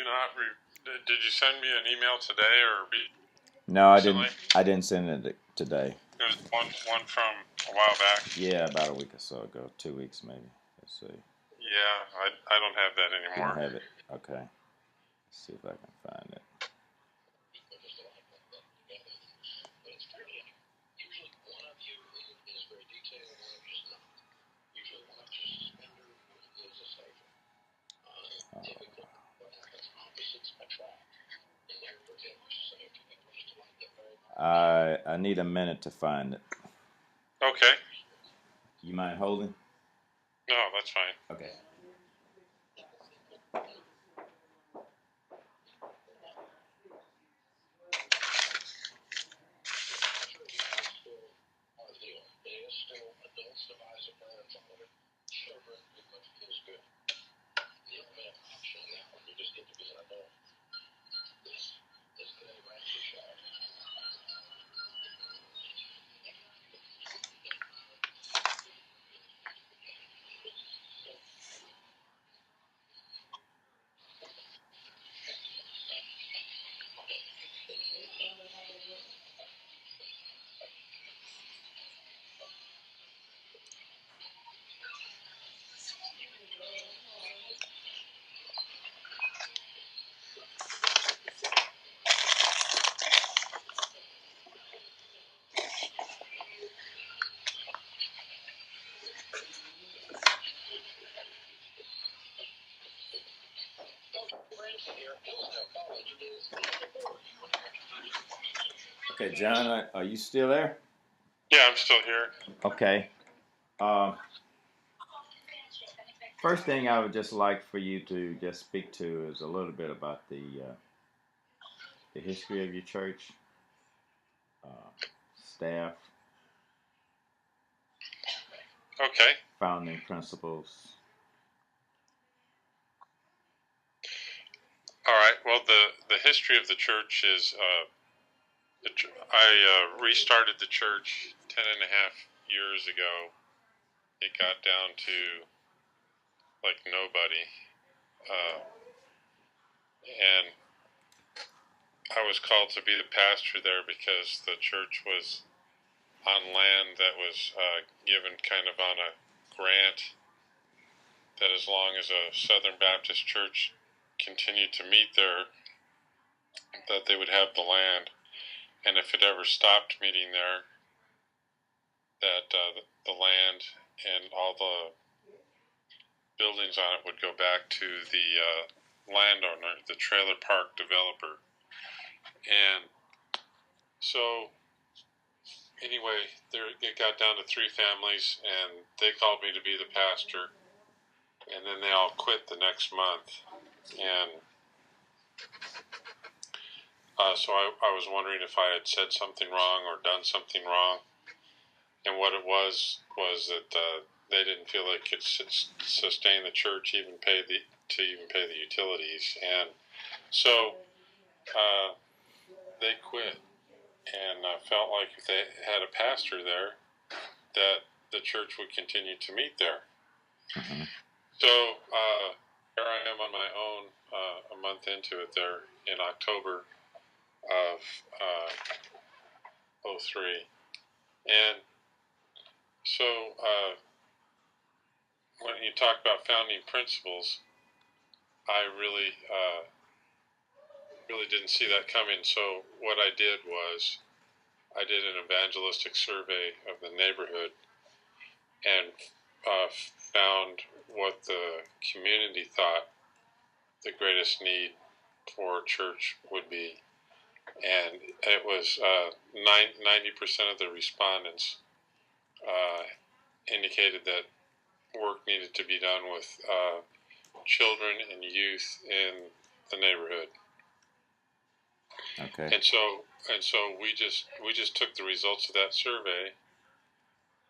not. Did you send me an email today or No, I recently? didn't. I didn't send it today. There's one from a while back. Yeah, about a week or so ago. 2 weeks maybe. Let's see. Yeah, I don't have that You anymore. don't have it. Okay. Let's see if I can find it. I need a minute to find it. Okay. You mind holding? No, that's fine. Okay. Okay, John, are you still there? Yeah, I'm still here. Okay. First thing I would just like for you to just speak to is a little bit about the history of your church, staff, Okay. founding principles. All right. Well, the history of the church is I restarted the church 10.5 years ago. It got down to like nobody, and I was called to be the pastor there because the church was on land that was given kind of on a grant that as long as a Southern Baptist church continued to meet there, that they would have the land. And if it ever stopped meeting there, that the land and all the buildings on it would go back to the landowner, the trailer park developer. And so anyway, it got down to 3 families, and they called me to be the pastor, and then they all quit the next month. And so I was wondering if I had said something wrong or done something wrong. And what it was that they didn't feel they could sustain the church, even pay the utilities. And so they quit, and felt like if they had a pastor there, that the church would continue to meet there. Mm-hmm. So here I am on my own, a month into it there in October of 03. And so when you talk about founding principles, I really didn't see that coming. So what I did was I did an evangelistic survey of the neighborhood and found what the community thought the greatest need for church would be. And it was 90% of the respondents indicated that work needed to be done with children and youth in the neighborhood. Okay. And so we just took the results of that survey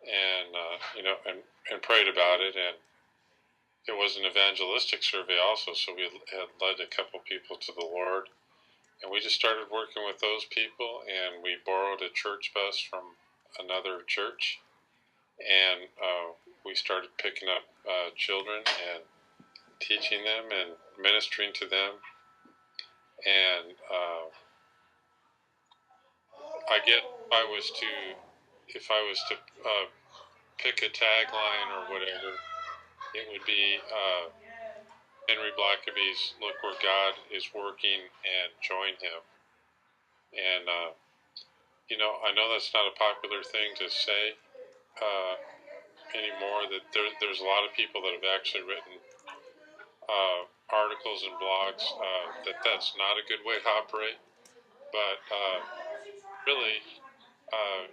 and and prayed about it. And it was an evangelistic survey also, so we had led a couple people to the Lord. And we just started working with those people, and we borrowed a church bus from another church, and we started picking up children and teaching them and ministering to them. And if I was to pick a tagline or whatever, it would be Henry Blackaby's "Look Where God is Working and Join Him." And I know that's not a popular thing to say anymore. That there's a lot of people that have actually written articles and blogs that's not a good way to operate. But really,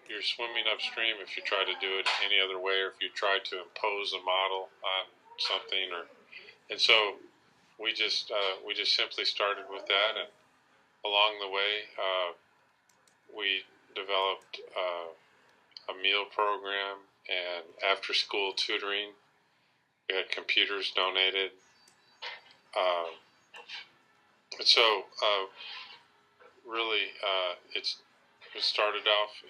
you're swimming upstream if you try to do it any other way, or if you try to impose a model on something. And so we just simply started with that, and along the way, we developed a meal program and after-school tutoring. We had computers donated. And so really, it started off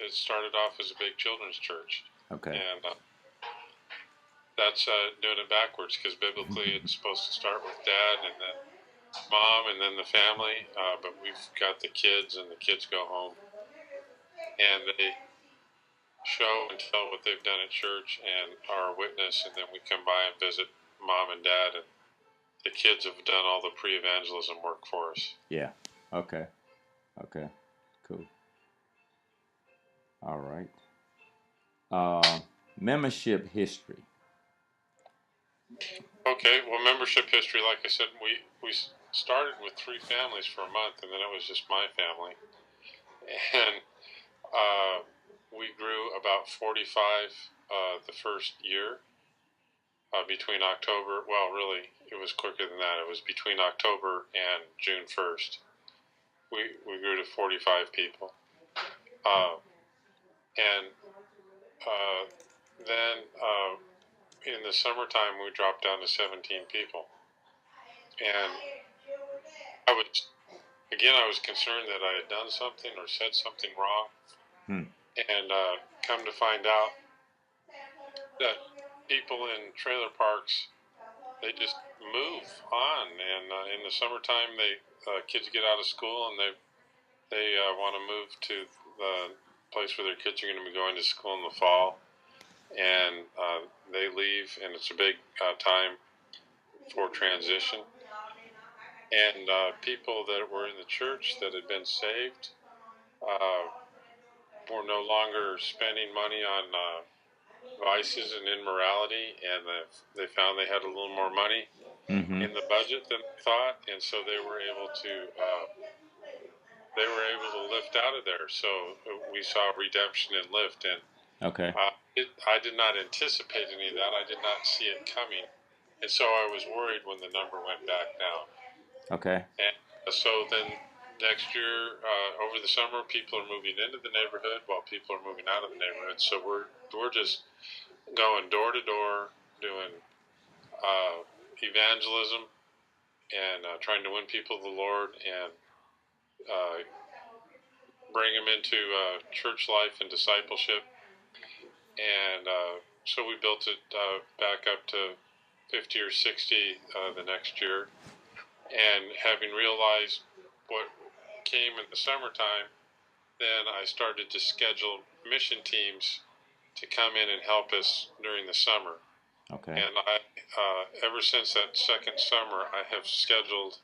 as a big children's church. Okay. And that's doing it backwards, because biblically it's supposed to start with dad and then mom and then the family. But we've got the kids, and the kids go home and they show and tell what they've done at church and are a witness, and then we come by and visit mom and dad, and the kids have done all the pre-evangelism work for us. Yeah. Okay. Cool. All right. Membership history. Okay. Well, membership history, like I said, we started with 3 families for a month, and then it was just my family, and we grew about 45 the first year. Between October, well, really, it was quicker than that. It was between October and June 1st. We grew to 45 people. And then in the summertime, we dropped down to 17 people. And I was concerned that I had done something or said something wrong. And come to find out that people in trailer parks, they just move on, and in the summertime, kids get out of school and they want to move to the place where their kids are going to be going to school in the fall, and they leave, and it's a big time for transition. And people that were in the church that had been saved were no longer spending money on vices and immorality, and they found they had a little more money in the budget than they thought, and so they were able to lift out of there. So we saw redemption and lift, and okay. I did not anticipate any of that. I did not see it coming, and so I was worried when the number went back down. Okay. And so then next year, over the summer, people are moving into the neighborhood while people are moving out of the neighborhood. So we're just going door to door, doing evangelism and trying to win people to the Lord and bring them into church life and discipleship. And so we built it back up to 50 or 60 the next year. And having realized what came in the summertime, then I started to schedule mission teams to come in and help us during the summer. Okay. And I, ever since that second summer, I have scheduled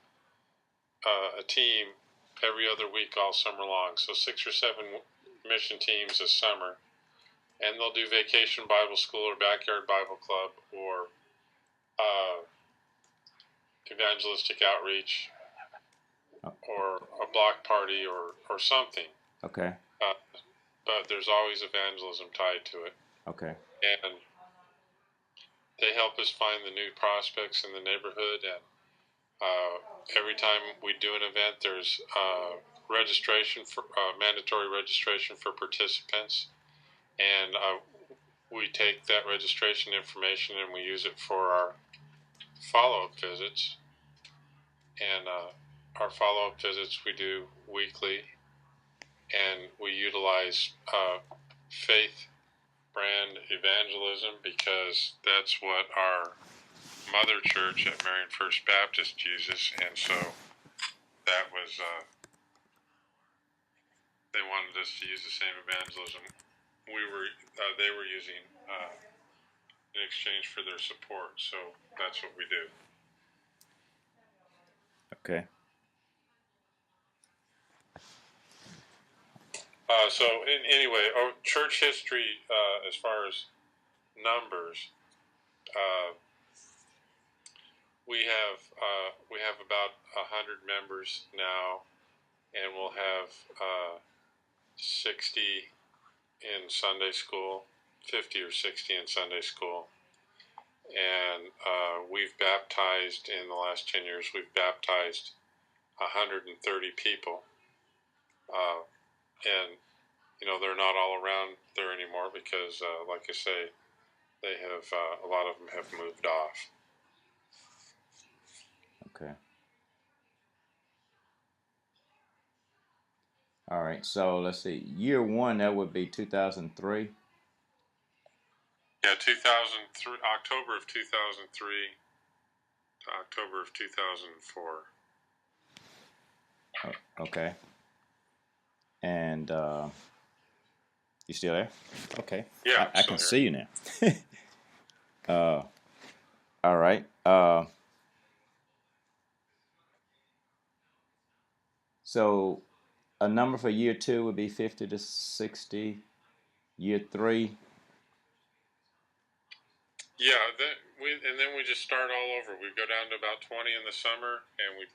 a team every other week all summer long. So 6 or 7 mission teams this summer. And they'll do Vacation Bible School or Backyard Bible Club or evangelistic outreach or a block party or something. Okay. But there's always evangelism tied to it. Okay. And they help us find the new prospects in the neighborhood. And every time we do an event, there's registration for mandatory registration for participants. And we take that registration information and we use it for our follow-up visits. And our follow-up visits we do weekly, and we utilize faith brand evangelism because that's what our mother church at Marion First Baptist uses, and so that was because they wanted us to use the same evangelism they were using in exchange for their support. So that's what we do. Okay. Anyway, church history as far as numbers, we have about 100 members now, and we'll have 60 in Sunday school, 50 or 60 in Sunday school, and we've baptized in the last 10 years. We've baptized 130 people, and they're not all around there anymore because, like I say, they have a lot of them have moved off. Okay. All right. So let's see. Year one, that would be 2003. Yeah, 2003, October of 2003 to October of 2004. Okay. And you still there? Okay. Yeah, I can see you now. All right. So a number for year two would be 50 to 60. Year three. Yeah, then we just start all over. We go down to about 20 in the summer, and we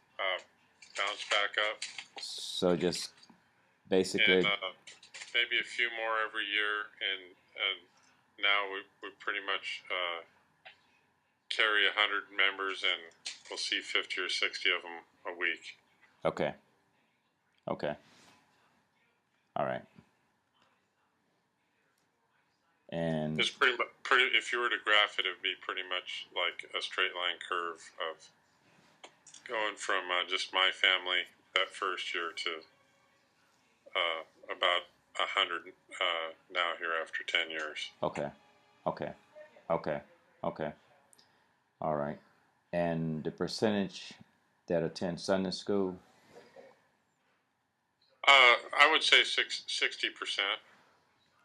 bounce back up. So just basically, and maybe a few more every year, and now we pretty much carry 100 members, and we'll see 50 or 60 of them a week. Okay. All right. And it's pretty. If you were to graph it, it would be pretty much like a straight line curve of going from just my family that first year to about 100 now here after 10 years. Okay. All right. And the percentage that attend Sunday school? I would say 60%.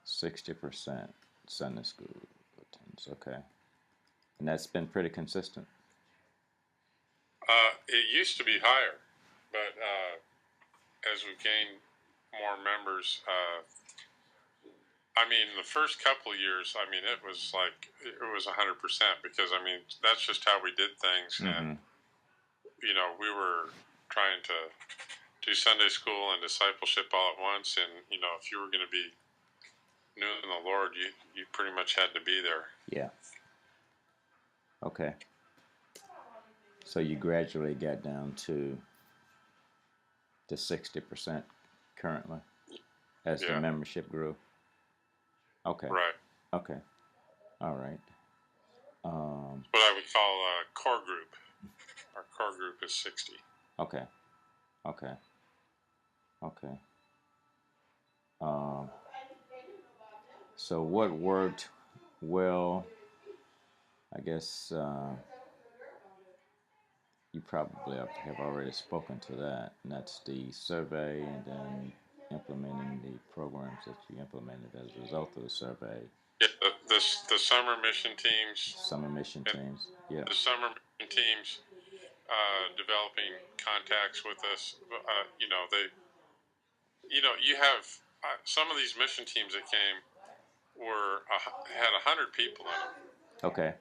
60% Sunday school attends. Okay. And that's been pretty consistent? It used to be higher, but as we've gained more members, the first couple of years, it was 100% because, that's just how we did things. Mm-hmm. And, we were trying to do Sunday school and discipleship all at once. And, if you were going to be new in the Lord, you pretty much had to be there. Yeah. Okay. So you gradually got down to the 60% currently as the membership grew. Okay. Right. Okay. All right. What I would call a core group. Our core group is 60. Okay. So what worked well? I guess you probably have already spoken to that, and that's the survey and then implementing the programs that you implemented as a result of the survey. Yeah, the summer mission teams. Yeah. The summer mission teams developing contacts with us. You have some of these mission teams that came had 100 people in them. Okay.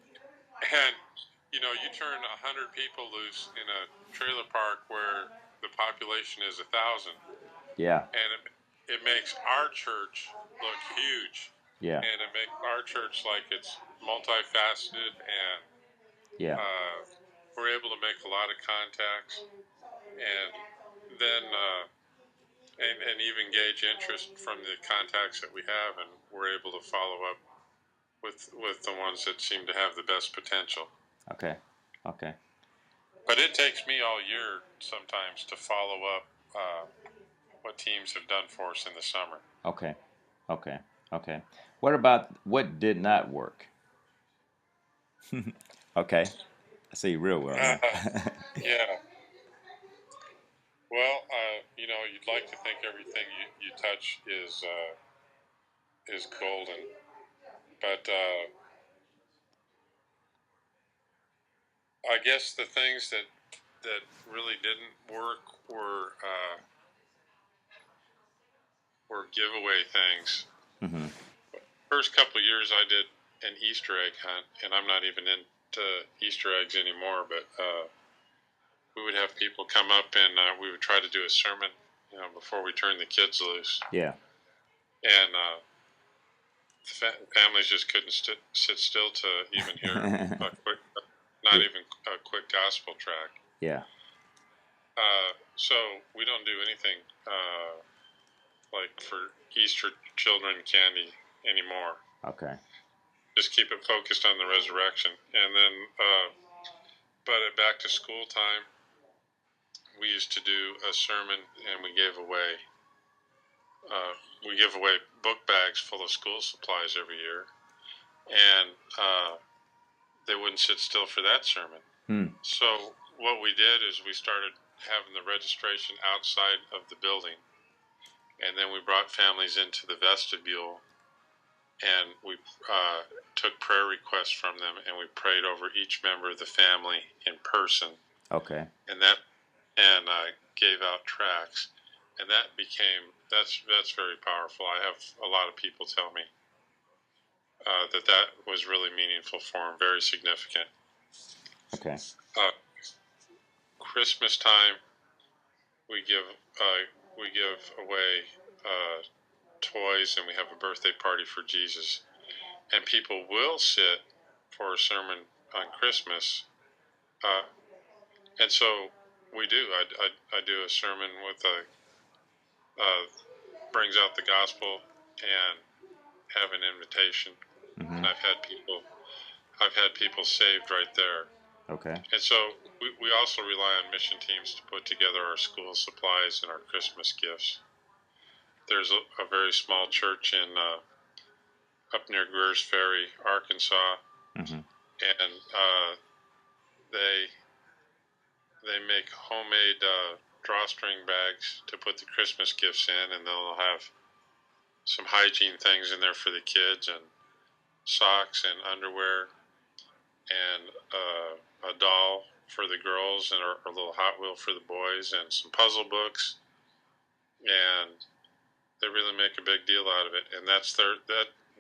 And you turn 100 people loose in a trailer park where the population is 1,000. Yeah. And it makes our church look huge. Yeah. And it makes our church like it's multifaceted, and we're able to make a lot of contacts, and then and even gauge interest from the contacts that we have, and we're able to follow up with the ones that seem to have the best potential. Okay. But it takes me all year sometimes to follow up what teams have done for us in the summer. Okay. What did not work? Okay. I see you real well. Yeah. Well, you'd like to think everything you touch is golden, but I guess the things that really didn't work were giveaway things. Mm-hmm. First couple of years, I did an Easter egg hunt, and I'm not even into Easter eggs anymore. But we would have people come up, and we would try to do a sermon, before we turned the kids loose. Yeah. And families just couldn't sit still to even hear even a quick gospel track. Yeah. So we don't do anything like for Easter children candy anymore. Okay. Just keep it focused on the resurrection. And then, but at back to school time, we used to do a sermon, and we give away book bags full of school supplies every year, and they wouldn't sit still for that sermon. So what we did is we started having the registration outside of the building, and then we brought families into the vestibule, and we took prayer requests from them, and we prayed over each member of the family in person. Okay. And gave out tracts, and that's very powerful. I have a lot of people tell me that was really meaningful for them, very significant. Okay. Christmas time, we give away toys, and we have a birthday party for Jesus, and people will sit for a sermon on Christmas, and so we do. I do a sermon with brings out the gospel and have an invitation, and I've had people saved right there. Okay. And so we also rely on mission teams to put together our school supplies and our Christmas gifts. There's a very small church in up near Greers Ferry, Arkansas, and they make homemade drawstring bags to put the Christmas gifts in, and they'll have some hygiene things in there for the kids, and socks and underwear, and a doll for the girls, and a little Hot Wheel for the boys, and some puzzle books, and they really make a big deal out of it. And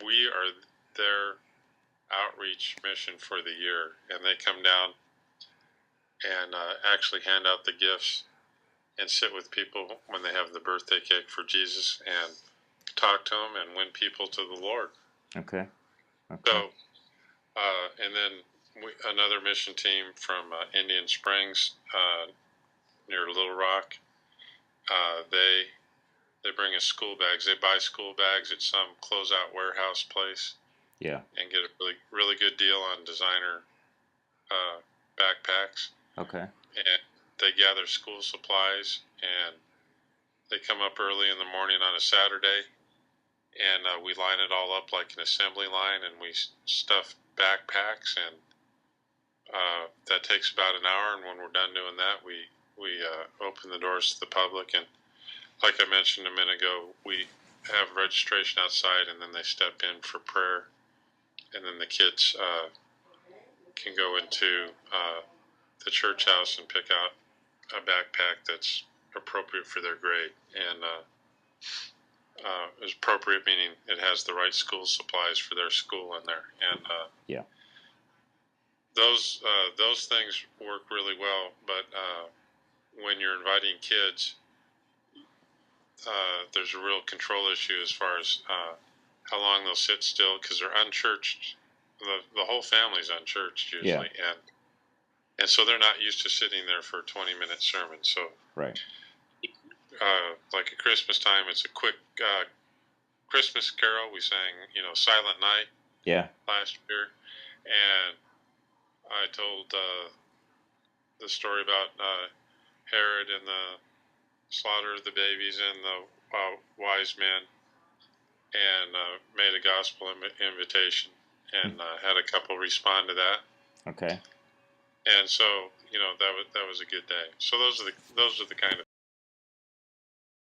we are their outreach mission for the year, and they come down and actually hand out the gifts and sit with people when they have the birthday cake for Jesus and talk to them and win people to the Lord. Okay. So, and then another mission team from Indian Springs near Little Rock, they bring us school bags. They buy school bags at some closeout warehouse place. Yeah. And get a really, really good deal on designer backpacks. Okay. And they gather school supplies, and they come up early in the morning on a Saturday, and we line it all up like an assembly line, and we stuff backpacks, and that takes about an hour. And when we're done doing that, we open the doors to the public, and like I mentioned a minute ago, we have registration outside, and then they step in for prayer, and then the kids can go into the church house and pick out a backpack that's appropriate for their grade, and is appropriate meaning it has the right school supplies for their school in there, and those things work really well. But when you're inviting kids, there's a real control issue as far as how long they'll sit still, because they're unchurched. The whole family's unchurched usually, and so they're not used to sitting there for a 20-minute sermon. So right. Like at Christmas time, it's a quick Christmas carol. We sang, Silent Night. Yeah. Last year, and I told the story about Herod and the slaughter of the babies and the wise men, and made a gospel invitation, and had a couple respond to that. Okay. And so, that was a good day. So those are the kind of